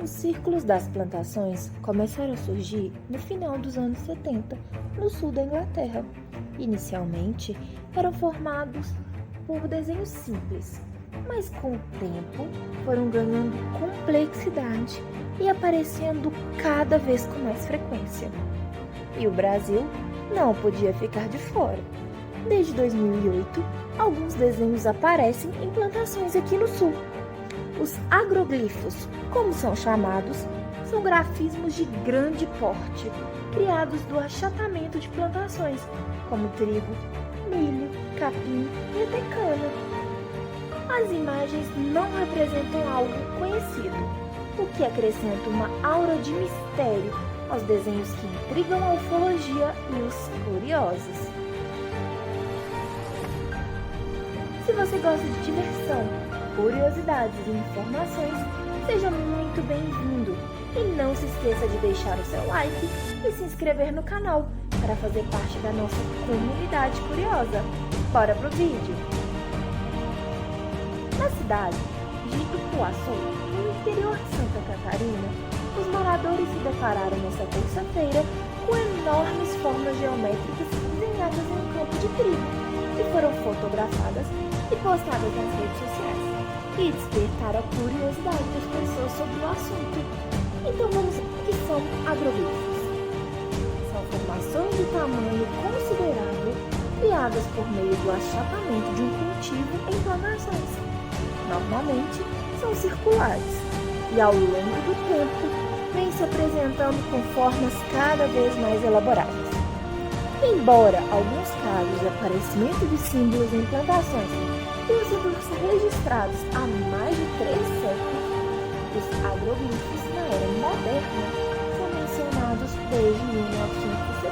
Os círculos das plantações começaram a surgir no final dos anos 70, no sul da Inglaterra. Inicialmente, eram formados por desenhos simples, mas com o tempo foram ganhando complexidade e aparecendo cada vez com mais frequência. E o Brasil não podia ficar de fora. Desde 2008, alguns desenhos aparecem em plantações aqui no sul. Os agroglifos, como são chamados, são grafismos de grande porte, criados do achatamento de plantações, como trigo, milho, capim e até cana. As imagens não representam algo conhecido, o que acrescenta uma aura de mistério aos desenhos que intrigam a ufologia e os curiosos. Se você gosta de diversão, curiosidades e informações, seja muito bem-vindo! E não se esqueça de deixar o seu like e se inscrever no canal para fazer parte da nossa comunidade curiosa. Bora pro vídeo! Na cidade de Itupuaçu, no interior de Santa Catarina, os moradores se depararam nesta terça-feira com enormes formas geométricas desenhadas em um campo de trigo, que foram fotografadas e postadas nas redes sociais, e despertaram a curiosidade das pessoas sobre o assunto. Então vamos ver o que são agroglifos. São formações de tamanho considerável criadas por meio do achatamento de um cultivo em plantações. Normalmente são circulares e ao longo do tempo vêm se apresentando com formas cada vez mais elaboradas. Embora alguns casos de aparecimento de símbolos em plantações tenham sido registrados há mais de 3 séculos, os agroglifos na era moderna são mencionados desde 1970,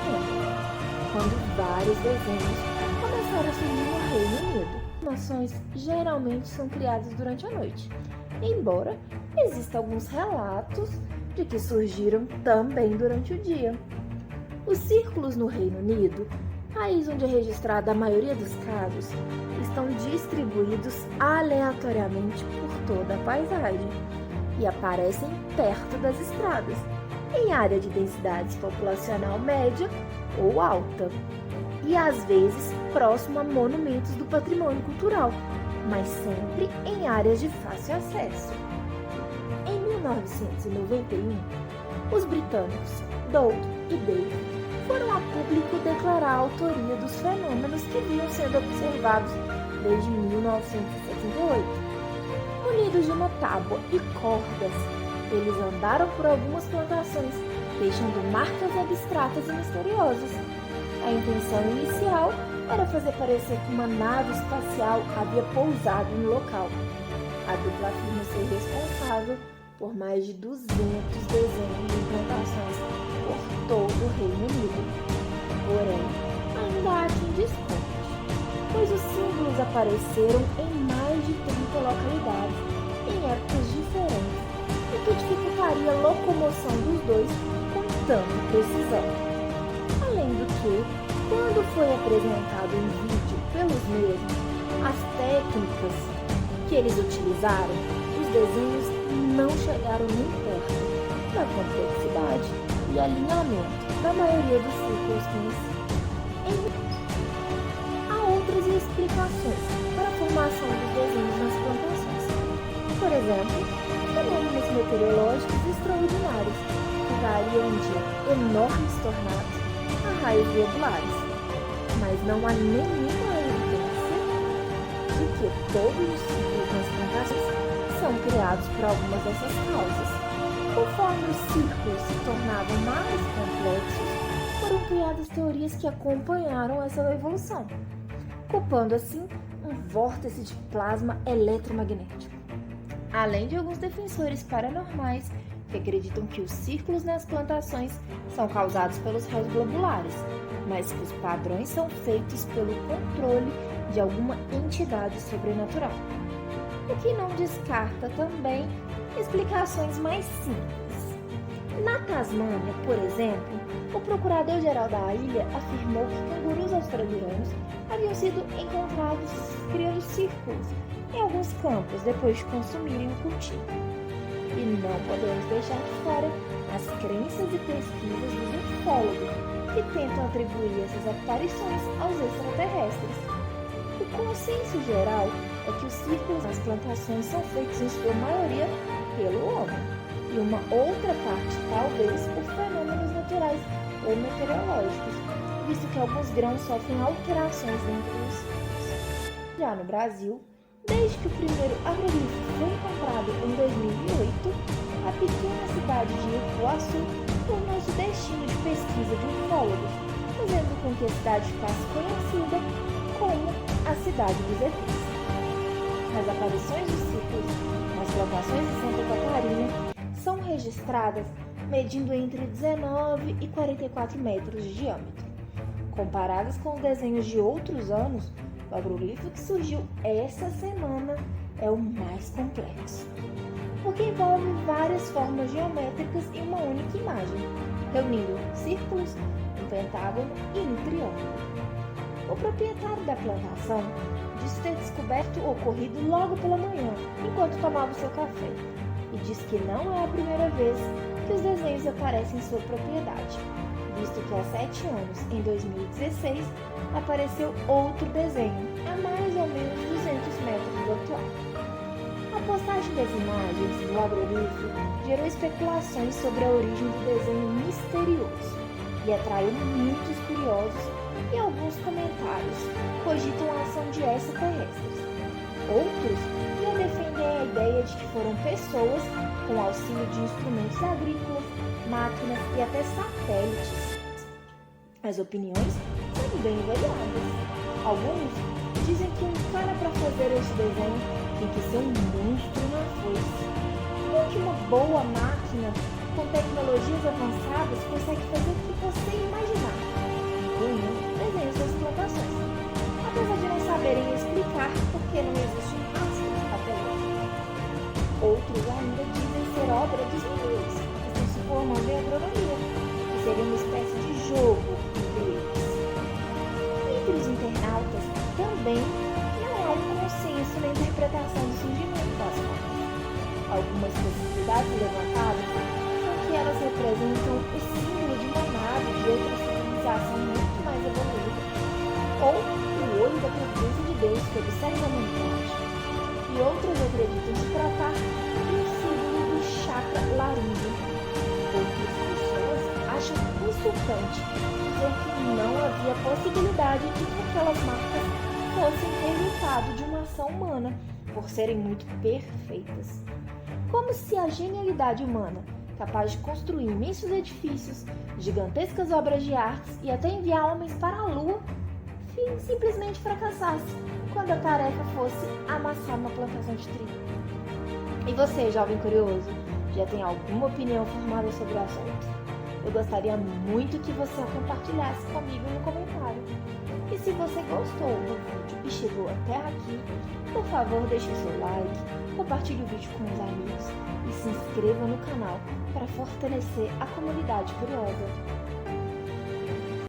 quando vários desenhos começaram a surgir no Reino Unido. Informações geralmente são criadas durante a noite, embora existam alguns relatos de que surgiram também durante o dia. Os círculos no Reino Unido, país onde é registrada a maioria dos casos, estão distribuídos aleatoriamente por toda a paisagem e aparecem perto das estradas, em área de densidade populacional média ou alta, e às vezes próximo a monumentos do patrimônio cultural, mas sempre em áreas de fácil acesso. Em 1991, os britânicos Dodd e Dave foram a público declarar a autoria dos fenômenos que vinham sendo observados desde 1978. Munidos de uma tábua e cordas, eles andaram por algumas plantações, deixando marcas abstratas e misteriosas. A intenção inicial era fazer parecer que uma nave espacial havia pousado no local. A dupla afirma ser responsável por mais de 200 desenhos de plantações por todo o Reino Unido. Porém, ainda há quem discute, pois os símbolos apareceram em mais de 30 localidades, em épocas diferentes, o que dificultaria a locomoção dos dois com tanta precisão. Além do que, quando foi apresentado em vídeo pelos mesmos, as técnicas que eles utilizaram, os desenhos não chegaram nem perto da complexidade e alinhamento da maioria dos círculos conhecidos. Há outras explicações para a formação dos desenhos nas plantações. Por exemplo, fenômenos meteorológicos extraordinários que variam de enormes tornados a raios globulares, mas não há nenhuma evidência de que todos os ciclos nas plantações são criados por algumas dessas causas. Conforme os círculos se tornavam mais complexos, foram criadas teorias que acompanharam essa evolução, culpando assim um vórtice de plasma eletromagnético. Além de alguns defensores paranormais que acreditam que os círculos nas plantações são causados pelos raios globulares, mas que os padrões são feitos pelo controle de alguma entidade sobrenatural. O que não descarta também explicações mais simples. Na Tasmânia, por exemplo, o procurador-geral da ilha afirmou que cangurus australianos haviam sido encontrados criando círculos em alguns campos depois de consumirem o cultivo. E não podemos deixar de fora as crenças e pesquisas dos ufólogos, que tentam atribuir essas aparições aos extraterrestres. O consenso geral é que os círculos nas plantações são feitos em sua maioria pelo homem, e uma outra parte talvez por fenômenos naturais ou meteorológicos, visto que alguns grãos sofrem alterações dentro dos ciclos. Já no Brasil, desde que o primeiro agrolifo foi encontrado em 2008, a pequena cidade de Ipuaçu tornou-se destino de pesquisa de ufólogos, fazendo com que a cidade ficasse conhecida como a Cidade dos ETs. As aparições dos círculos nas plantações de Santa Catarina são registradas medindo entre 19 e 44 metros de diâmetro. Comparadas com os desenhos de outros anos, o agrolifo que surgiu essa semana é o mais complexo, porque envolve várias formas geométricas em uma única imagem, reunindo círculos, um pentágono e um triângulo. O proprietário da plantação disse ter descoberto o ocorrido logo pela manhã, enquanto tomava o seu café, e diz que não é a primeira vez que os desenhos aparecem em sua propriedade, visto que há 7 anos, em 2016, apareceu outro desenho, a mais ou menos 200 metros do atual. A postagem das imagens do agrolifo gerou especulações sobre a origem do desenho misterioso e atraiu muitos curiosos, e alguns comentários cogitam a ação de extraterrestres. Outros já defendem a ideia de que foram pessoas com auxílio de instrumentos agrícolas, máquinas e até satélites. As opiniões são bem variadas. Alguns dizem que um cara para fazer esse desenho tem que ser um monstro na foice. Como que uma boa máquina com tecnologias avançadas consegue fazer o que você imaginar, incluindo desenhos das plantações, apesar de não saberem explicar por que não existe um rastro até hoje. Outros ainda dizem ser obra dos meninos que estão se formando em agronomia, que seria uma espécie de jogo entre eles. Entre os internautas também não há um consenso na interpretação do surgimento das formas. Algumas possibilidades levantadas são que elas representam o símbolo de uma nave de outra civilização muito mais evoluída, ou o olho da presença de Deus que observa a humanidade. E outras acreditam se tratar de um símbolo do chakra laríngeo. Outras pessoas acham insultante dizer que não havia possibilidade de que aquelas marcas fossem resultado de uma ação humana, por serem muito perfeitas. Como se a genialidade humana, capaz de construir imensos edifícios, gigantescas obras de artes e até enviar homens para a Lua, simplesmente fracassasse quando a tarefa fosse amassar uma plantação de trigo. E você, jovem curioso, já tem alguma opinião formada sobre o assunto? Eu gostaria muito que você a compartilhasse comigo no comentário. E se você gostou do vídeo e chegou até aqui, por favor deixe o seu like, compartilhe o vídeo com os amigos e se inscreva no canal para fortalecer a comunidade curiosa.